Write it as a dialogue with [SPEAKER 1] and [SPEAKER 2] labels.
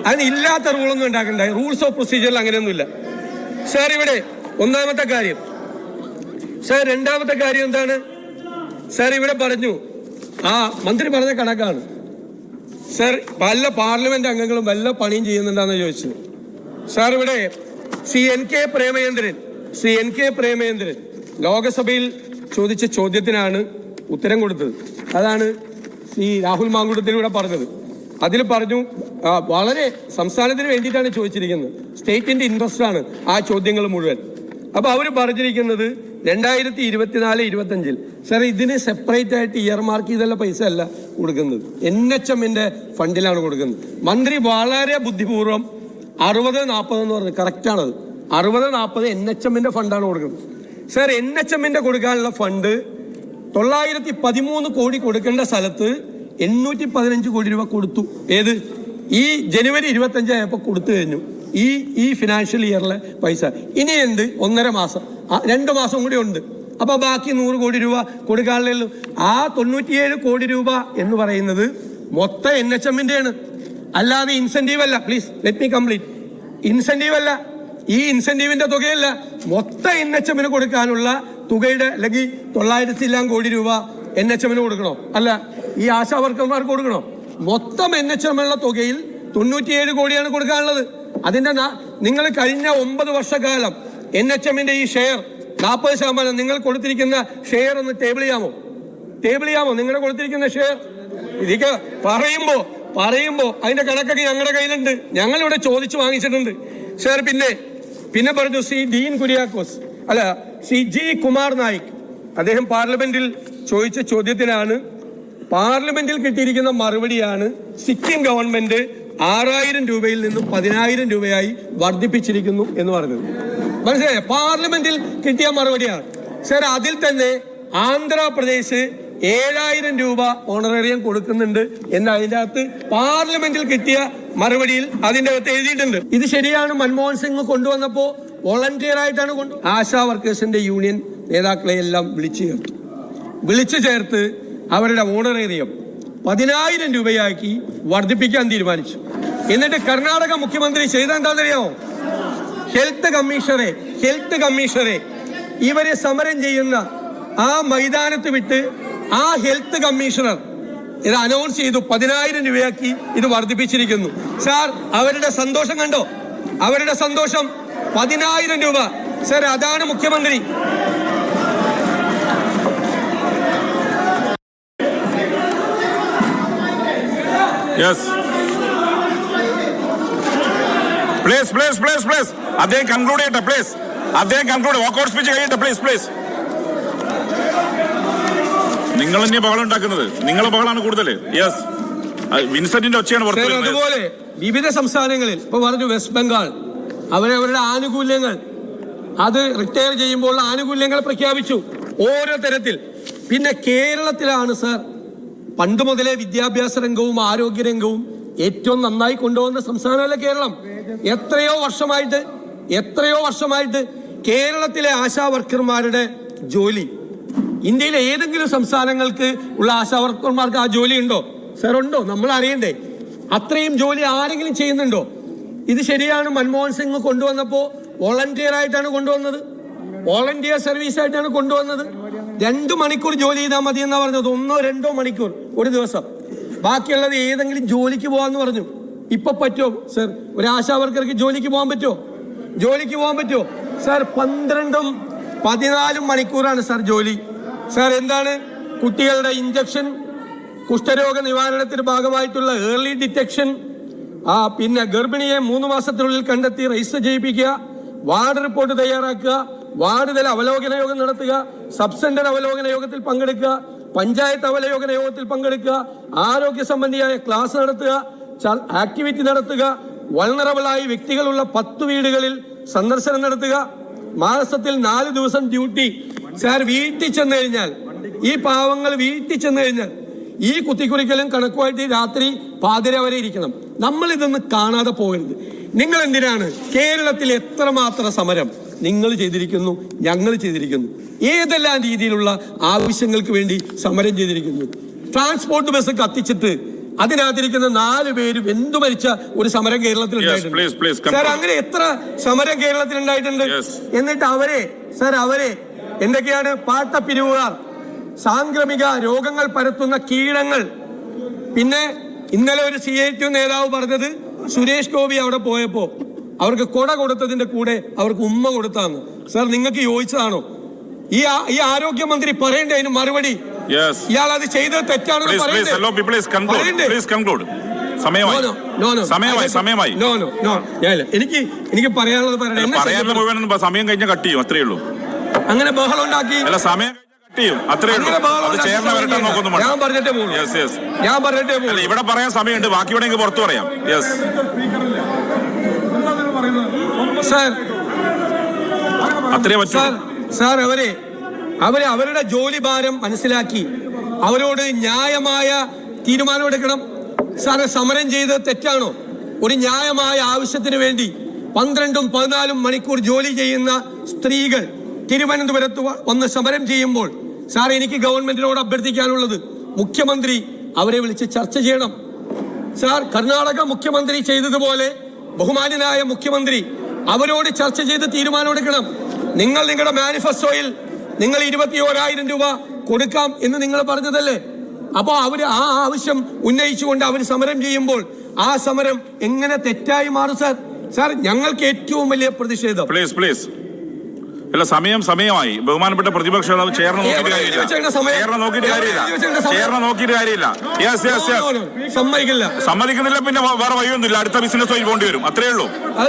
[SPEAKER 1] അതിന് ഇല്ലാത്ത റൂളൊന്നും ഉണ്ടാക്കണ്ട. റൂൾസ് ഓഫ് പ്രൊസീജിയറിൽ അങ്ങനെയൊന്നുമില്ല സാർ. ഇവിടെ ഒന്നാമത്തെ കാര്യം സാർ. രണ്ടാമത്തെ കാര്യം എന്താണ് സാർ? ഇവിടെ പറഞ്ഞു, മന്ത്രി പറഞ്ഞ കണക്കാണ് സാർ. പല പാർലമെന്റ് അംഗങ്ങളും വല്ല പണിയും ചെയ്യുന്നുണ്ടെന്ന് ചോദിച്ചത് സാർ. ഇവിടെ ശ്രീ എൻ കെ പ്രേമചന്ദ്രൻ ലോകസഭയിൽ ചോദിച്ച ചോദ്യത്തിനാണ് ഉത്തരം കൊടുത്തത്. അതാണ് ശ്രീ രാഹുൽ മാങ്കൂട്ടത്തിലൂടെ പറഞ്ഞത്. അതിൽ പറഞ്ഞു, വളരെ സംസ്ഥാനത്തിന് വേണ്ടിയിട്ടാണ് ചോദിച്ചിരിക്കുന്നത്, സ്റ്റേറ്റിന്റെ ഇൻട്രസ്റ്റ് ആണ് ആ ചോദ്യങ്ങൾ മുഴുവൻ. അപ്പൊ അവർ പറഞ്ഞിരിക്കുന്നത് 2024-25 സാർ ഇതിന് സെപ്പറേറ്റ് ആയിട്ട് ഇയർ മാർക്ക് ചെയ്തുള്ള പൈസ അല്ല കൊടുക്കുന്നത്, NHMന്റെ ഫണ്ടിലാണ് കൊടുക്കുന്നത്. മന്ത്രി വളരെ ബുദ്ധിപൂർവ്വം 60-40 എന്ന് പറഞ്ഞത് കറക്റ്റാണത്. 60-40 NHMന്റെ ഫണ്ടാണ് കൊടുക്കുന്നത് സാർ. NHMന്റെ കൊടുക്കാനുള്ള ഫണ്ട് 913 കോടി കൊടുക്കേണ്ട സ്ഥലത്ത് 815 കോടി രൂപ കൊടുത്തു. ഏത് ഈ ജനുവരി 25 ആയപ്പോൾ കൊടുത്തു കഴിഞ്ഞു ഈ ഫിനാൻഷ്യൽ ഇയറിലെ പൈസ. ഇനി എന്ത് 1.5 മാസം 2 മാസം കൂടി ഉണ്ട്. അപ്പൊ ബാക്കി 100 കോടി രൂപ കൊടുക്കാനുള്ളൂ. ആ 97 കോടി രൂപ എന്ന് പറയുന്നത് മൊത്തം NHMന്റെ ആണ്, അല്ലാതെ ഇൻസെന്റീവ് അല്ല. Please let me complete. Incentive അല്ല, ഈ ഇൻസെന്റീവിന്റെ തുകയല്ല, മൊത്തം NHMന് കൊടുക്കാനുള്ള തുകയുടെ അല്ലെങ്കിൽ 900 കോടി രൂപ NHMന് കൊടുക്കണോ? അല്ല, ഈ ആശാ വർക്കർമാർക്ക് കൊടുക്കണോ? മൊത്തം NHMനുള്ള തുകയിൽ 97 കോടിയാണ് കൊടുക്കാനുള്ളത്. അതിന്റെ നിങ്ങൾ കഴിഞ്ഞ 9 വർഷക്കാലം NHMന്റെ ഈ ഷെയർ 40% നിങ്ങൾ കൊടുത്തിരിക്കുന്ന ഷെയർ ഒന്ന് ടേബിൾ ചെയ്യാമോ? നിങ്ങളുടെ കൊടുത്തിരിക്കുന്ന ഷെയർ ഇതൊക്കെ പറയുമ്പോ അതിന്റെ കണക്കൊക്കെ ഞങ്ങളുടെ കയ്യിലുണ്ട്, ഞങ്ങളിവിടെ ചോദിച്ചു വാങ്ങിച്ചിട്ടുണ്ട് സാർ. പിന്നെ പറഞ്ഞു ശ്രീ ജി കുമാർ നായിക്, അദ്ദേഹം പാർലമെന്റിൽ ചോദിച്ച ചോദ്യത്തിനാണ്, പാർലമെന്റിൽ കിട്ടിയിരിക്കുന്ന മറുപടിയാണ് സിക്കിം ഗവൺമെന്റ് 6000 രൂപയിൽ നിന്നും 10000 രൂപയായി വർദ്ധിപ്പിച്ചിരിക്കുന്നു എന്ന് പറഞ്ഞത്. മനസ്സിലായോ? പാർലമെന്റിൽ കിട്ടിയ മറുപടിയാണ് സാർ. അതിൽ തന്നെ ആന്ധ്രാപ്രദേശ് 7000 രൂപ ഓണറേറിയം കൊടുക്കുന്നുണ്ട് എന്ന് അതിന്റെ അകത്ത് പാർലമെന്റിൽ കിട്ടിയ മറുപടിയിൽ അതിന്റെ അകത്ത് എഴുതിയിട്ടുണ്ട്. ഇത് ശരിയാണ്. മൻമോഹൻ സിംഗ് കൊണ്ടുവന്നപ്പോ വോളണ്ടിയർ ആയിട്ടാണ് ആശാ വർക്കേഴ്സിന്റെ യൂണിയൻ നേതാക്കളെ എല്ലാം വിളിച്ചു ചേർത്ത് അവരുടെ ഓണറേറിയം 10000 രൂപയാക്കി വർദ്ധിപ്പിക്കാൻ തീരുമാനിച്ചു. എന്നിട്ട് കർണാടക മുഖ്യമന്ത്രി ചെയ്തെന്താണെന്നറിയാമോ? ഹെൽത്ത് കമ്മീഷണറെ ഇവരെ സമരം ചെയ്യുന്ന ആ മൈതാനത്ത് വിട്ട് ആ ഹെൽത്ത് കമ്മീഷണർ ഇത് അനൗൺസ് ചെയ്തു, 10000 രൂപയാക്കി ഇത് വർദ്ധിപ്പിച്ചിരിക്കുന്നു. സാർ, അവരുടെ സന്തോഷം കണ്ടോ? അവരുടെ സന്തോഷം 10000 രൂപ സാർ. അതാണ് മുഖ്യമന്ത്രി.
[SPEAKER 2] അദ്ദേഹം കൺക്ലൂഡ് ചെയ്യട്ടെ പ്ലീസ്. വാക്കൗട്ട് സ്പീച്ച് കഴിയട്ടെ പ്ലീസ്. നിങ്ങൾ തന്നെ ബഹളം ഉണ്ടാക്കുന്നത്, നിങ്ങളെ ബഹളാണ് കൂടുതൽ. യെസ്, വിൻസെന്റിന്റെ ഒച്ചയാണ്.
[SPEAKER 1] അതുപോലെ വിവിധ സംസ്ഥാനങ്ങളിൽ ഇപ്പൊ പറഞ്ഞു, വെസ്റ്റ് ബംഗാൾ അവരവരുടെ ആനുകൂല്യങ്ങൾ, അത് റിട്ടയർ ചെയ്യുമ്പോൾ ആനുകൂല്യങ്ങൾ പ്രഖ്യാപിച്ചു ഓരോ തരത്തിൽ. പിന്നെ കേരളത്തിലാണ് സാർ പണ്ട് മുതലേ വിദ്യാഭ്യാസ രംഗവും ആരോഗ്യരംഗവും ഏറ്റവും നന്നായി കൊണ്ടുപോകുന്ന സംസ്ഥാനമല്ല കേരളം. എത്രയോ വർഷമായിട്ട് കേരളത്തിലെ ആശാ വർക്കർമാരുടെ ജോലി ഇന്ത്യയിലെ ഏതെങ്കിലും സംസ്ഥാനങ്ങൾക്ക് ഉള്ള ആശാ വർക്കർമാർക്ക് ആ ജോലി ഉണ്ടോ സാർ? ഉണ്ടോ? നമ്മൾ അറിയണ്ടേ. അത്രയും ജോലി ആരെങ്കിലും ചെയ്യുന്നുണ്ടോ? ഇത് ശരിയാണ്. മൻമോഹൻ സിംഗ് കൊണ്ടുവന്നപ്പോ വോളണ്ടിയർ ആയിട്ടാണ് കൊണ്ടുവന്നത്, വോളണ്ടിയർ സർവീസ് ആയിട്ടാണ് കൊണ്ടുവന്നത്. 2 മണിക്കൂർ ജോലി ചെയ്താൽ മതി എന്നാ പറഞ്ഞത്. 1-2 മണിക്കൂർ ഒരു ദിവസം, ബാക്കിയുള്ളത് ഏതെങ്കിലും ജോലിക്ക് പോകാന്ന് പറഞ്ഞു. ഇപ്പൊ പറ്റുമോ സർ? ഒരു ആശാ വർക്കർക്ക് ജോലിക്ക് പോകാൻ പറ്റുമോ സാർ? 12-14 മണിക്കൂറാണ് സാർ ജോലി. സാർ, എന്താണ് കുട്ടികളുടെ ഇഞ്ചക്ഷൻ, കുഷ്ഠരോഗ നിവാരണത്തിന്റെ ഭാഗമായിട്ടുള്ള ഏർലി ഡിറ്റക്ഷൻ, പിന്നെ ഗർഭിണിയെ 3 മാസത്തിനുള്ളിൽ കണ്ടെത്തി രജിസ്റ്റർ ചെയ്യിപ്പിക്കുക, വാർഡ് റിപ്പോർട്ട് തയ്യാറാക്കുക, വാർഡ് തല അവലോകന യോഗം നടത്തുക, സബ് സെന്റർ അവലോകന യോഗത്തിൽ പങ്കെടുക്കുക, പഞ്ചായത്ത് അവലോകന യോഗത്തിൽ പങ്കെടുക്കുക, ആരോഗ്യ സംബന്ധിയായ ക്ലാസ് നടത്തുക, ആക്ടിവിറ്റി നടത്തുക, വൾണറബിളായി വ്യക്തികളുള്ള 10 വീടുകളിൽ സന്ദർശനം നടത്തുക, മാസത്തിൽ 4 ദിവസം ഡ്യൂട്ടി. സാർ, വീട്ടിൽ ചെന്ന് കഴിഞ്ഞാൽ ഈ പാവങ്ങൾ വീട്ടിൽ ചെന്ന് കഴിഞ്ഞാൽ ഈ കുത്തിക്കുറിക്കലും കണക്കുമായിട്ട് രാത്രി പാതിര വരെ ഇരിക്കണം. നമ്മൾ ഇതൊന്ന് കാണാതെ പോകരുത്. നിങ്ങൾ എന്തിനാണ് കേരളത്തിൽ എത്രമാത്രം സമരം നിങ്ങൾ ചെയ്തിരിക്കുന്നു, ഞങ്ങൾ ചെയ്തിരിക്കുന്നു, ഏതെല്ലാം രീതിയിലുള്ള ആവശ്യങ്ങൾക്ക് വേണ്ടി സമരം ചെയ്തിരിക്കുന്നു. ട്രാൻസ്പോർട്ട് ബസ് കത്തിച്ചിട്ട് അതിനകത്തിരിക്കുന്ന 4 പേരും എന്തു മരിച്ച ഒരു സമരം കേരളത്തിൽ ഉണ്ടായിട്ടുണ്ട്. സാർ അങ്ങനെ എത്ര സമരം കേരളത്തിൽ ഉണ്ടായിട്ടുണ്ട്. എന്നിട്ട് അവരെ എന്തൊക്കെയാണ് പാട്ടപ്പിരിവുകാർ, സാംക്രമിക രോഗങ്ങൾ പരത്തുന്ന കീടങ്ങൾ. പിന്നെ ഇന്നലെ ഒരു CITU നേതാവ് പറഞ്ഞത് സുരേഷ് ഗോപി അവിടെ പോയപ്പോ അവർക്ക് കൊട കൊടുത്തതിന്റെ കൂടെ അവർക്ക് ഉമ്മ കൊടുത്താന്ന്. സാർ നിങ്ങൾക്ക് യോജിച്ചതാണോ? ഈ ആരോഗ്യമന്ത്രി പറയേണ്ട അതിന് മറുപടി. ഇയാൾ അത് ചെയ്തത് തെറ്റാണെന്ന് എനിക്ക് പറയാനുള്ളത് പറയണം.
[SPEAKER 2] സമയം കഴിഞ്ഞ കട്ട് ചെയ്യും, അത്രേ ഉള്ളൂ.
[SPEAKER 1] അങ്ങനെ ബഹളം ഉണ്ടാക്കി
[SPEAKER 2] സമയം
[SPEAKER 1] ഞാൻ പറഞ്ഞിട്ടേ പോകും.
[SPEAKER 2] ഇവിടെ പറയാൻ സമയമുണ്ട്, ബാക്കി ഇവിടെ പുറത്തു പറയാം. യെസ്
[SPEAKER 1] സാർ,
[SPEAKER 2] അത്രേ പറ്റൂ.
[SPEAKER 1] സാർ അവരുടെ ജോലി ഭാരം മനസ്സിലാക്കി അവരോട് ന്യായമായ തീരുമാനമെടുക്കണം. സാറ് സമരം ചെയ്തത് തെറ്റാണോ? ഒരു ന്യായമായ ആവശ്യത്തിന് വേണ്ടി 12ഉം 14ഉം മണിക്കൂർ ജോലി ചെയ്യുന്ന സ്ത്രീകൾ തിരുവനന്തപുരത്ത് വന്ന് സമരം ചെയ്യുമ്പോൾ സാർ എനിക്ക് ഗവൺമെന്റിനോട് അഭ്യർത്ഥിക്കാനുള്ളത്, മുഖ്യമന്ത്രി അവരെ വിളിച്ച് ചർച്ച ചെയ്യണം. സാർ, കർണാടക മുഖ്യമന്ത്രി ചെയ്തതുപോലെ ബഹുമാന്യനായ മുഖ്യമന്ത്രി അവരോട് ചർച്ച ചെയ്ത് തീരുമാനമെടുക്കണം. നിങ്ങളുടെ മാനിഫെസ്റ്റോയിൽ നിങ്ങൾ 21,000 രൂപ കൊടുക്കാം എന്ന് നിങ്ങൾ പറഞ്ഞതല്ലേ? അപ്പോ അവര് ആ ആവശ്യം ഉന്നയിച്ചുകൊണ്ട് അവർ സമരം ചെയ്യുമ്പോൾ ആ സമരം എങ്ങനെ തെറ്റായി മാറും? സാർ, ഞങ്ങൾക്ക് ഏറ്റവും വലിയ പ്രതിഷേധം.
[SPEAKER 2] പ്ലീസ് അല്ല, സമയമായി. ബഹുമാനപ്പെട്ട പ്രതിപക്ഷ നേതാവ് ചേർന്ന് നോക്കിയിട്ട് കാര്യമില്ല. സമ്മതിക്കുന്നില്ല, പിന്നെ വേറെ വഴിയൊന്നുമില്ല. അടുത്ത ബിസിനസ് വഴി പോകേണ്ടി വരും, അത്രേ ഉള്ളൂ.